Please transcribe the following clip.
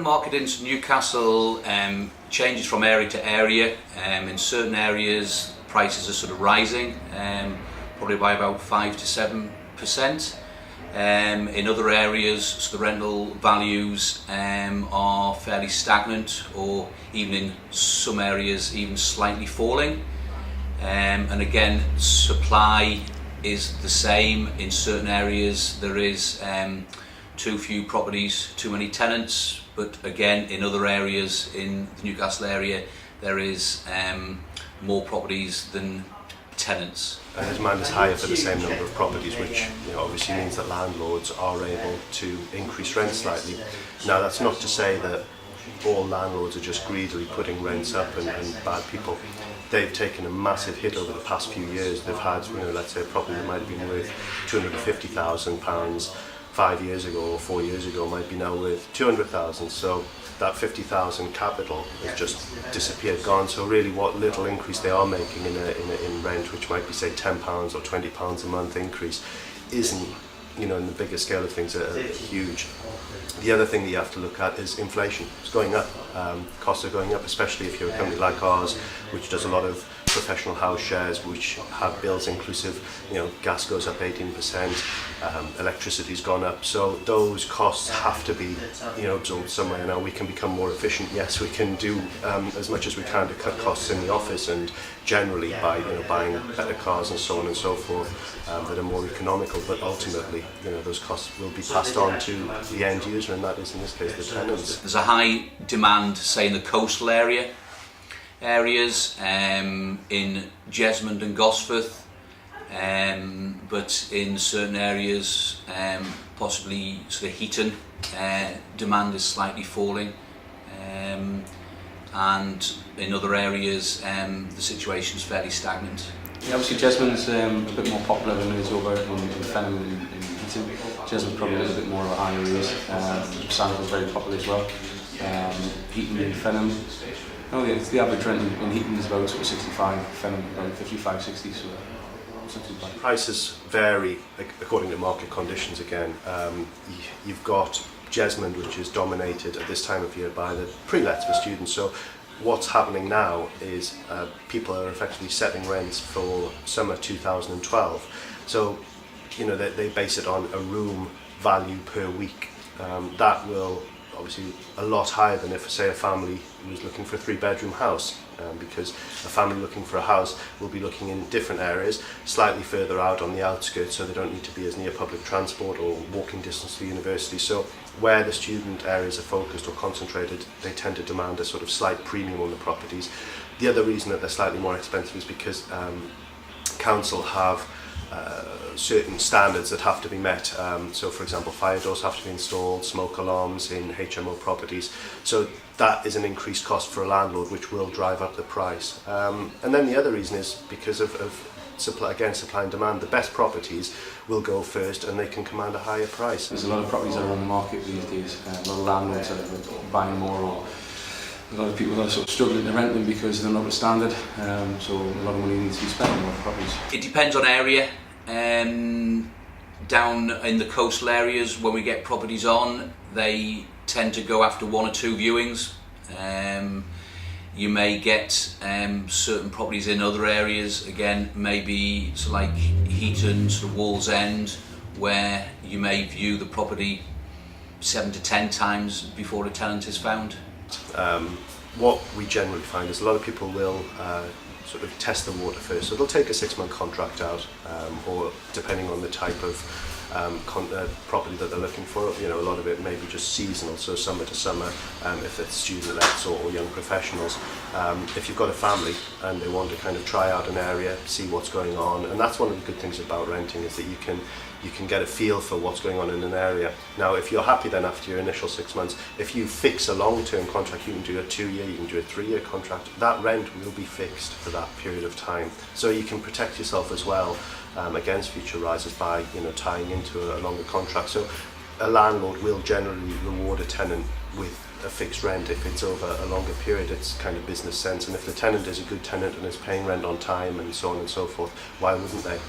market in Newcastle changes from area to area. In certain areas, prices are sort of rising, probably by about 5 to 7%. In other areas, so the rental values are fairly stagnant, or even in some areas, even slightly falling. And again, supply is the same. In certain areas, there is too few properties, too many tenants, but again, in other areas in the Newcastle area, there is more properties than tenants. And the demand is higher for the same number of properties, which obviously means that landlords are able to increase rent slightly. Now, that's not to say that all landlords are just greedily putting rents up and bad people. They've taken a massive hit over the past few years. They've had, let's say a property that might have been worth £250,000 5 years ago or 4 years ago might be now worth 200,000. So that 50,000 capital has just disappeared, gone. So really, what little increase they are making in rent, which might be say £10 or £20 a month increase, isn't, in the bigger scale of things, huge. The other thing that you have to look at is inflation. It's going up. Costs are going up, especially if you're a company like ours, which does a lot of professional house shares, which have bills inclusive. Gas goes up 18%, electricity's gone up. So those costs have to be, absorbed somewhere. Now, we can become more efficient. Yes, we can do as much as we can to cut costs in the office, and generally by buying better cars and so on and so forth that are more economical. But ultimately, those costs will be passed on to the end user, and that is in this case the tenants. There's a high demand, say in the coastal areas, in Jesmond and Gosforth, but in certain areas, possibly sort of Heaton, demand is slightly falling, and in other areas the situation is fairly stagnant. Yeah, obviously Jesmond's a bit more popular than it is over in Fenham and in Heaton. Jesmond's probably a little bit more of a higher rise. Sandhill's very popular as well. Heaton and Fenham. The average rent in Heaton is about sort of 65, Fenham about 55, 60, so it's not too bad. Prices vary according to market conditions again. You've got Jesmond, which is dominated at this time of year by the pre-lets for students. So what's happening now is people are effectively setting rents for summer 2012. So, they base it on a room value per week. That will obviously a lot higher than if, say, a family was looking for a 3-bedroom house, because a family looking for a house will be looking in different areas, slightly further out on the outskirts, so they don't need to be as near public transport or walking distance to university. So where the student areas are focused or concentrated, they tend to demand a sort of slight premium on the properties. The other reason that they're slightly more expensive is because council have certain standards that have to be met. So for example, fire doors have to be installed, smoke alarms in HMO properties. So that is an increased cost for a landlord, which will drive up the price. And then the other reason is because of supply and demand. The best properties will go first, and they can command a higher price. There's a lot of properties that are on the market these days. A lot of landlords are buying more, or a lot of people are sort of struggling to rent them because they're not standard. So a lot of money needs to be spent on more properties. It depends on area. Down in the coastal areas, when we get properties on, they tend to go after 1 or 2 viewings. You may get certain properties in other areas, again, maybe sort of like Heaton, sort of Wallsend, where you may view the property 7 to 10 times before a tenant is found. What we generally find is a lot of people will sort of test the water first. So they'll take a 6-month contract out, or depending on the type of property that they're looking for. A lot of it may be just seasonal, so summer to summer, if it's student-lets or young professionals. If you've got a family and they want to kind of try out an area, see what's going on, and that's one of the good things about renting, is that you can get a feel for what's going on in an area. Now, if you're happy then after your initial 6 months, if you fix a long-term contract, you can do a 2-year, you can do a 3-year contract, that rent will be fixed for that period of time. So you can protect yourself as well against future rises by tying into a longer contract. So a landlord will generally reward a tenant with a fixed rent if it's over a longer period. It's kind of business sense, and if the tenant is a good tenant and is paying rent on time and so on and so forth, why wouldn't they?